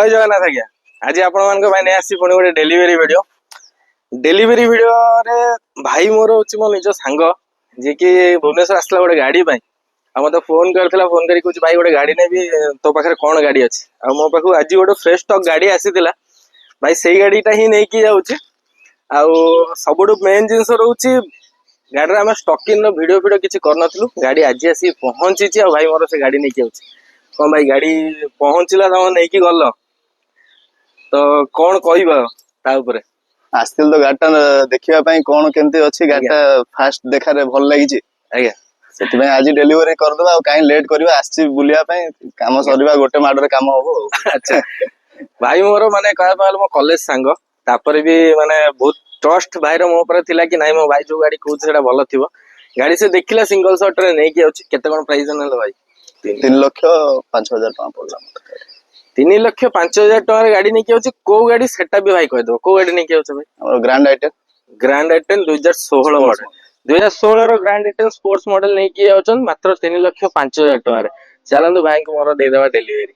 ଜୟ ଜଗନ୍ନାଥ ଆଜ୍ଞା। ଆଜି ଆପଣମାନଙ୍କ ପାଇଁ ନେଇ ଆସିଛି ପୁଣି ଗୋଟେ ଡେଲିଭରି ଭିଡିଓ। ଡେଲିଭରି ଭିଡିଓରେ ଭାଇ ମୋର ହଉଛି ମୋ ନିଜ ସାଙ୍ଗ, ଯିଏକି ଭୁବନେଶ୍ୱର ଆସିଥିଲା ଗୋଟେ ଗାଡି ପାଇଁ। ଆଉ ମତେ ଫୋନ କରିଥିଲା, ଫୋନ କରି କହୁଛି ଭାଇ ଗୋଟେ ଗାଡି ନେବି, ତୋ ପାଖରେ କଣ ଗାଡି ଅଛି? ଆଉ ମୋ ପାଖକୁ ଆଜି ଗୋଟେ ଫ୍ରେଶ ଷ୍ଟକ୍ ଗାଡି ଆସିଥିଲା, ଭାଇ ସେଇ ଗାଡିଟା ହିଁ ନେଇକି ଯାଉଛି। ଆଉ ସବୁଠୁ ମେନ୍ ଜିନିଷ ରହୁଛି ଗାଡିରେ ଆମେ ଷ୍ଟକିଂ ର ଭିଡିଓ କିଛି କରିନଥିଲୁ। ଗାଡି ଆଜି ଆସିକି ପହଞ୍ଚିଛି, ଆଉ ଭାଇ ମୋର ସେ ଗାଡି ନେଇକି ଯାଉଛି। କଣ ଭାଇ ଗାଡି ପହଞ୍ଚିଲା, ତମେ ନେଇକି ଗଲ, ତ କଣ କହିବ ତା ଉପରେ? ଆସିଥିଲି ତ ଗାଡିଟା ଦେଖିବା ପାଇଁ କଣ କେମିତି ଅଛି। ଗାଡିଟା ଫାଷ୍ଟ ଦେଖାରେ ଭଲ ଲାଗିଛି ଆଜ୍ଞା, ସେଥିପାଇଁ ଆଜି ଡେଲିଭରି କରିଦବା। ଆଉ କାହିଁ ଲେଟ୍ କରିବା, ଆସିଛି ବୁଲିବା ପାଇଁ, କାମ ସରିବା ଗୋଟେ ମାଡରେ କାମ ହବ ଆଉ। ଆଚ୍ଛା, ଭାଇ ମୋର ମାନେ କହିବା ପାଇଁ ମୋ କଲେଜ ସାଙ୍ଗ, ତାପରେ ବି ମାନେ ବହୁତ ଟ୍ରଷ୍ଟ ଭାଇର ମୋ ଉପରେ ଥିଲା କି ନାଇଁ ମୋ ଭାଇ ଯୋଉ ଗାଡି କହୁଛି ସେଟା ଭଲ ଥିବ। ଗାଡି ସେ ଦେଖିଲା, ସିଙ୍ଗଲ ସଟ୍ ରେ ନେଇକି ଯାଉଛି। କେତେ କଣ ପ୍ରାଇସ୍ ନେଲେ ଭାଇ? 3,05,000 ଟଙ୍କା ପଡିଲା ମତେ। 3,05,000 ଟଙ୍କାରେ ଗାଡି ନେଇକି ଯାଉଛି। କୋଉ ଗାଡି ସେଟା ବି ଭାଇ କହିଦବ, କୋଉ ଗାଡି ନେଇକି ଯାଉଛି ଭାଇ? ଆମର grand i ten. Grand i ten 2016 model. 2016 ର ଗ୍ରାଣ୍ଡ ଆଇଟେନ୍ ସ୍ପୋର୍ଟସ ମଡେଲ ନେଇକି ଯାଉଛନ୍ତି ମାତ୍ର 3,05,000 ଟଙ୍କାରେ। ଚାଲନ୍ତୁ ଭାଇଙ୍କୁ ମୋର ଦେଇଦବା ଡେଲିଭରି।